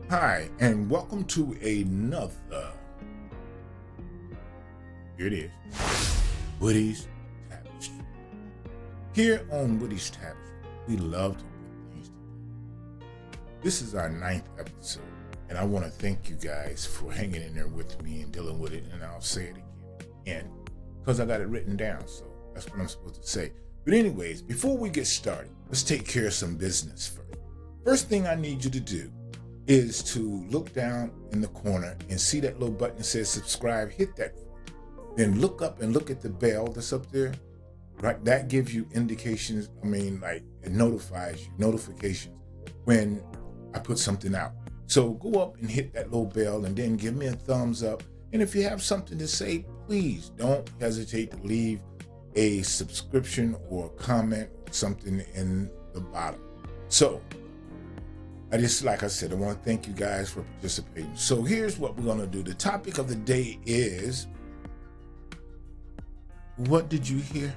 Hi, and welcome to another. Here it is, Woody's Tapestry. Here on Woody's Tapestry, we love to put things together. This is our 9th episode, and I want to thank you guys for hanging in there with me and dealing with it. And I'll say it again because I got it written down, so that's what I'm supposed to say. But anyways, before we get started, let's take care of some business first. First thing I need you to do is to look down in the corner and see that little button that says subscribe. Hit that. Then look up and look at the bell that's up there. Right, that gives you indications. It notifies you, notifications when I put something out. So go up and hit that little bell and then give me a thumbs up. And if you have something to say, please don't hesitate to leave a subscription or comment, something in the bottom. So like I said, I want to thank you guys for participating. So here's what we're going to do. The topic of the day is, what did you hear?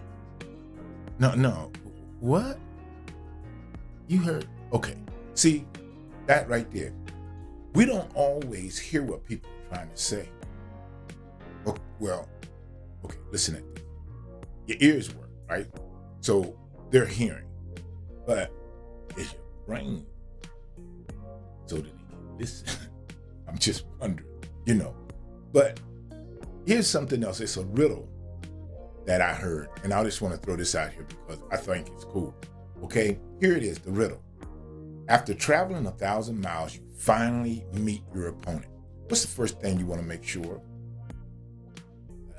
No. What? You heard? Okay. See, that right there. We don't always hear what people are trying to say. Okay, listen at this. Your ears work, right? So they're hearing. But is your brain so that they can listen? I'm just wondering, But here's something else. It's a riddle that I heard, and I just want to throw this out here because I think it's cool. Okay, here it is, the riddle. After traveling 1,000 miles, you finally meet your opponent. What's the first thing you want to make sure?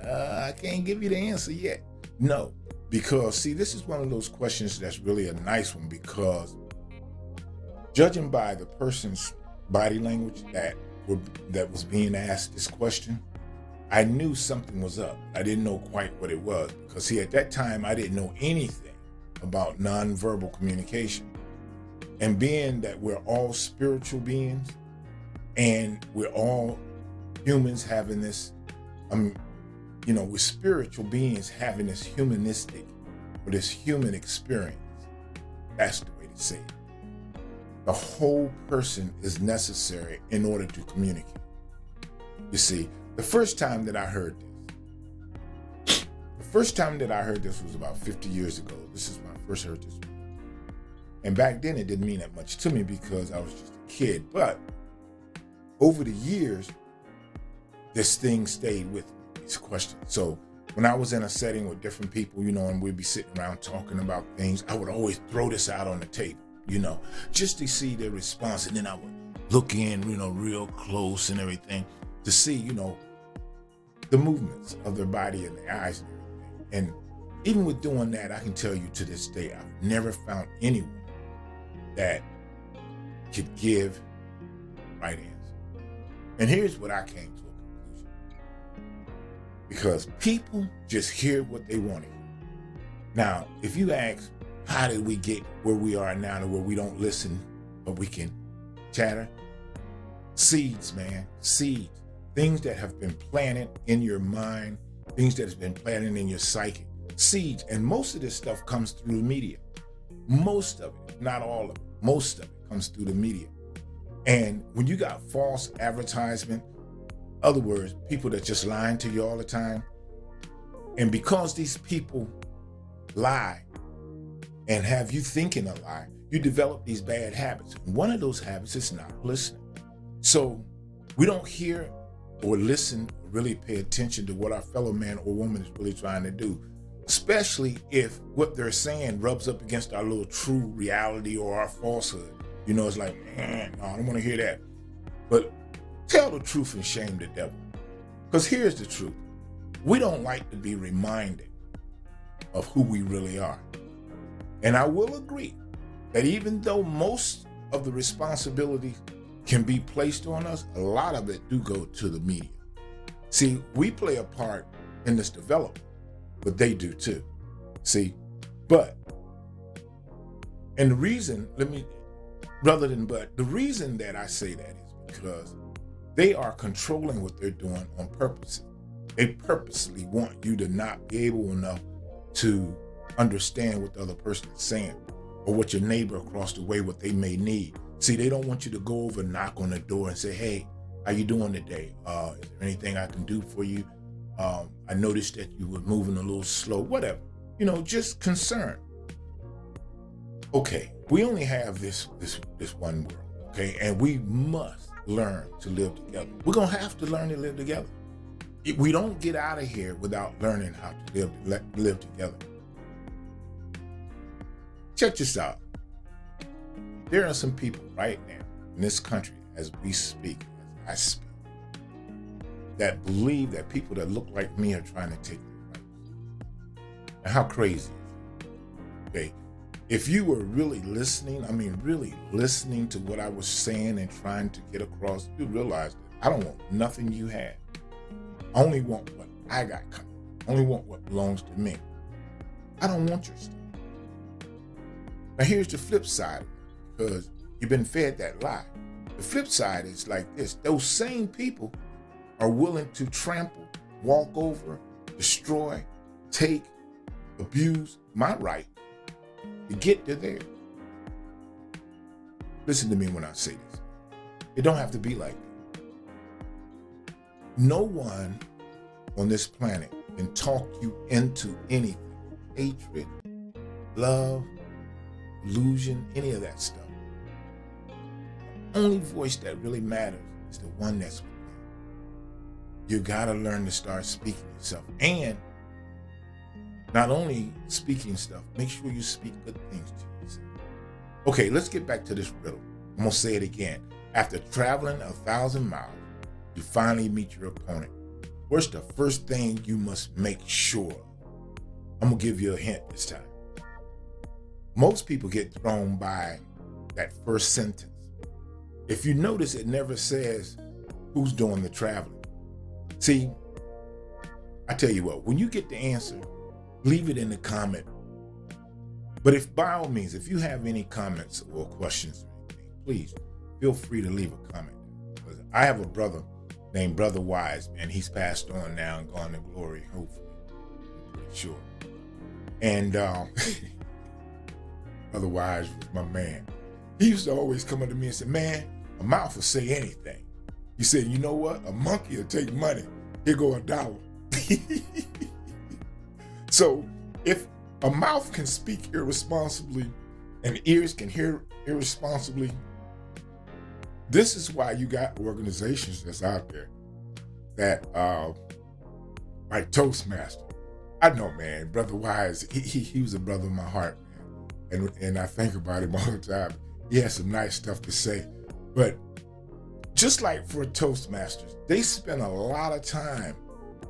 I can't give you the answer yet. No, because see, this is one of those questions that's really a nice one, because judging by the person's body language that was being asked this question, I knew something was up. I didn't know quite what it was, because see, at that time, I didn't know anything about nonverbal communication. And being that we're all spiritual beings and we're all humans having this, we're spiritual beings having this humanistic or this human experience. That's the way to say it. The whole person is necessary in order to communicate. You see, the first time that I heard this was about 50 years ago. This is when I first heard this. And back then it didn't mean that much to me because I was just a kid. But over the years, this thing stayed with me, this question. So when I was in a setting with different people, and we'd be sitting around talking about things, I would always throw this out on the table, just to see their response. And then I would look in, real close and everything to see, the movements of their body and their eyes and everything. And even with doing that, I can tell you to this day, I've never found anyone that could give the right answer. And here's what I came to a conclusion. Because people just hear what they want to hear. Now, if you ask, how did we get where we are now to where we don't listen, but we can chatter? Seeds, man, seeds. Things that have been planted in your mind, things that have been planted in your psyche. Seeds. And most of this stuff comes through the media. Most of it, not all of it, most of it comes through the media. And when you got false advertisement, other words, people that just lying to you all the time, and because these people lie and have you thinking a lie, you develop these bad habits. One of those habits is not listening. So we don't hear or listen, or really pay attention to what our fellow man or woman is really trying to do, especially if what they're saying rubs up against our little true reality or our falsehood. It's like, man, no, I don't want to hear that. But tell the truth and shame the devil. Because here's the truth. We don't like to be reminded of who we really are. And I will agree that even though most of the responsibility can be placed on us, a lot of it do go to the media. See, we play a part in this development, but they do too. See, the reason that I say that is because they are controlling what they're doing on purpose. They purposely want you to not be able enough to understand what the other person is saying, or what your neighbor across the way, what they may need. See, they don't want you to go over, knock on the door and say, hey, how you doing today? Is there anything I can do for you? I noticed that you were moving a little slow, whatever. Just concern. Okay, we only have this one world, okay? And we must learn to live together. We're going to have to learn to live together. We don't get out of here without learning how to live together. Check this out. There are some people right now in this country, as we speak, as I speak, that believe that people that look like me are trying to take their rights. Now, how crazy is it? Okay, if you were really listening, really listening to what I was saying and trying to get across, you realize that I don't want nothing you have. I only want what I got coming. I only want what belongs to me. I don't want your stuff. Now, here's the flip side, because you've been fed that lie. The flip side is like this. Those same people are willing to trample, walk over, destroy, take, abuse my right to get to theirs. Listen to me when I say this. It don't have to be like that. No one on this planet can talk you into anything. Hatred, love, illusion, any of that stuff. The only voice that really matters is the one that's within. You gotta learn to start speaking yourself. And not only speaking stuff, make sure you speak good things to yourself. Okay, let's get back to this riddle. I'm gonna say it again. After traveling 1,000 miles, you finally meet your opponent. What's the first thing you must make sure? I'm gonna give you a hint this time. Most people get thrown by that first sentence. If you notice, it never says who's doing the traveling. See, I tell you what, when you get the answer, leave it in the comment. But if by all means, if you have any comments or questions or anything, please feel free to leave a comment. Because I have a brother named Brother Wise, man. He's passed on now and gone to glory, hopefully. I'm pretty sure. And Brother Wise was my man. He used to always come up to me and say, man, a mouth will say anything. He said, you know what? A monkey will take money. Here go $1. So if a mouth can speak irresponsibly and ears can hear irresponsibly, this is why you got organizations that's out there that like Toastmaster. I know, man, Brother Wise, he was a brother in my heart, man. And I think about him all the time. He has some nice stuff to say. But just like for Toastmasters, they spend a lot of time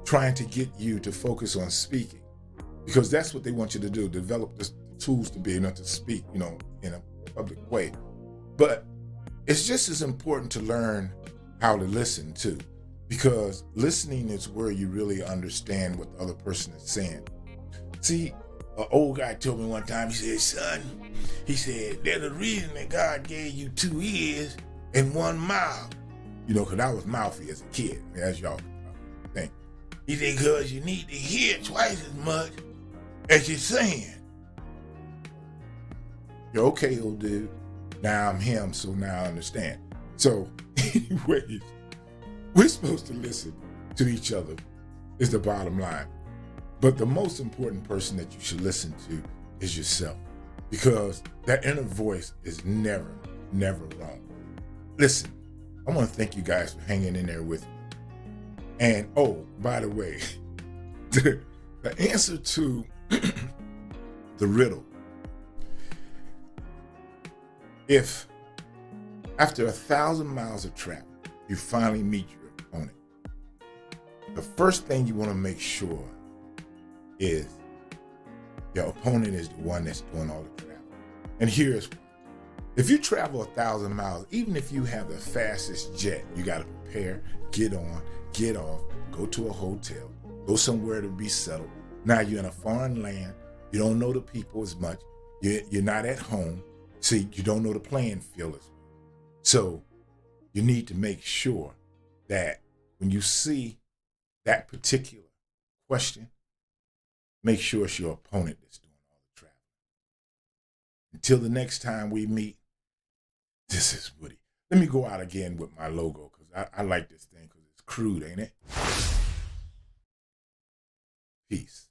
trying to get you to focus on speaking, because that's what they want you to do, develop the tools to be able to speak, in a public way. But it's just as important to learn how to listen too, because listening is where you really understand what the other person is saying. See, an old guy told me one time, he said, son, there's a reason that God gave you 2 ears and 1 mouth. Because I was mouthy as a kid, as y'all think. He said, because you need to hear twice as much as you're saying. You're okay, old dude. Now I'm him, so now I understand. So, anyways, we're supposed to listen to each other is the bottom line. But the most important person that you should listen to is yourself, because that inner voice is never, never wrong. Listen, I want to thank you guys for hanging in there with me. And, oh, by the way, the answer to the riddle, if after 1,000 miles of travel, you finally meet your opponent, the first thing you want to make sure is your opponent is the one that's doing all the travel. And here's why. If you travel 1,000 miles, even if you have the fastest jet, you got to prepare, get on, get off, go to a hotel, go somewhere to be settled. Now you're in a foreign land. You don't know the people as much. You're not at home. See, you don't know the playing field as well. So you need to make sure that when you see that particular question, make sure it's your opponent that's doing all the traveling. Until the next time we meet, This is Woody. Let me go out again with my logo because I like this thing because it's crude, ain't it? Peace.